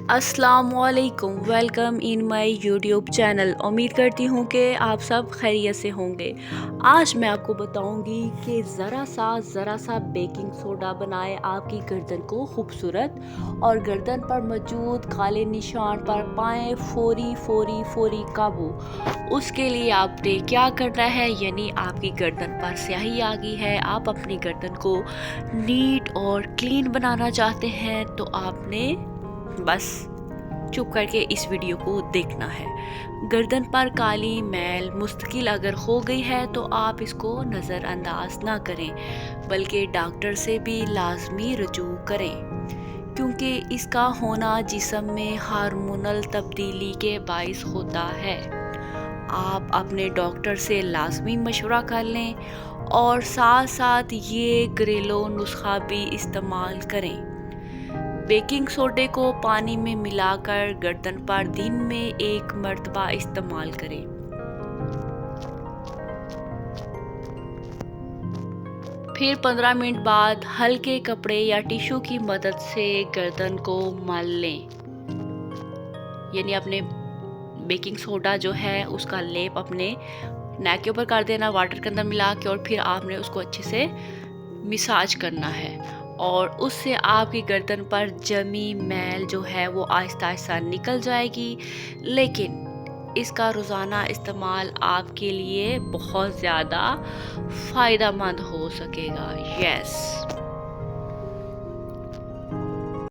अस्सलामुअलैकुम, welcome in my YouTube channel. उम्मीद करती हूँ कि आप सब खैरियत से होंगे। आज मैं आपको बताऊँगी कि ज़रा सा बेकिंग सोडा बनाए आपकी गर्दन को खूबसूरत और गर्दन पर मौजूद काले निशान पर पाएँ फौरी काबू। उसके लिए आपने क्या करना है, यानी आपकी गर्दन पर स्याही आ गई है, आप अपनी गर्दन को नीट और क्लीन बनाना चाहते हैं, तो आपने बस चुप करके इस वीडियो को देखना है। गर्दन पर काली मैल मुस्तकिल अगर हो गई है तो आप इसको नज़रअंदाज ना करें, बल्कि डॉक्टर से भी लाजमी रजू करें, क्योंकि इसका होना जिस्म में हार्मोनल तब्दीली के बाइस होता है। आप अपने डॉक्टर से लाजमी मशवरा कर लें और साथ साथ ये घरेलू नुस्खा भी इस्तेमाल करें। बेकिंग सोडे को पानी में मिलाकर गर्दन पर दिन में 1 मर्तबा इस्तेमाल करें। फिर 15 मिनट बाद हल्के कपड़े या टिश्यू की मदद से गर्दन को मल लें, यानी अपने बेकिंग सोडा जो है उसका लेप अपने नेक के ऊपर कर देना वाटर के अंदर मिला के, और फिर आपने उसको अच्छे से मिसाज करना है और उससे आपकी गर्दन पर जमी मैल जो है वो आहिस्ता आहिस्ता निकल जाएगी। लेकिन इसका रोज़ाना इस्तेमाल आपके लिए बहुत ज़्यादा फ़ायदेमंद हो सकेगा। यस।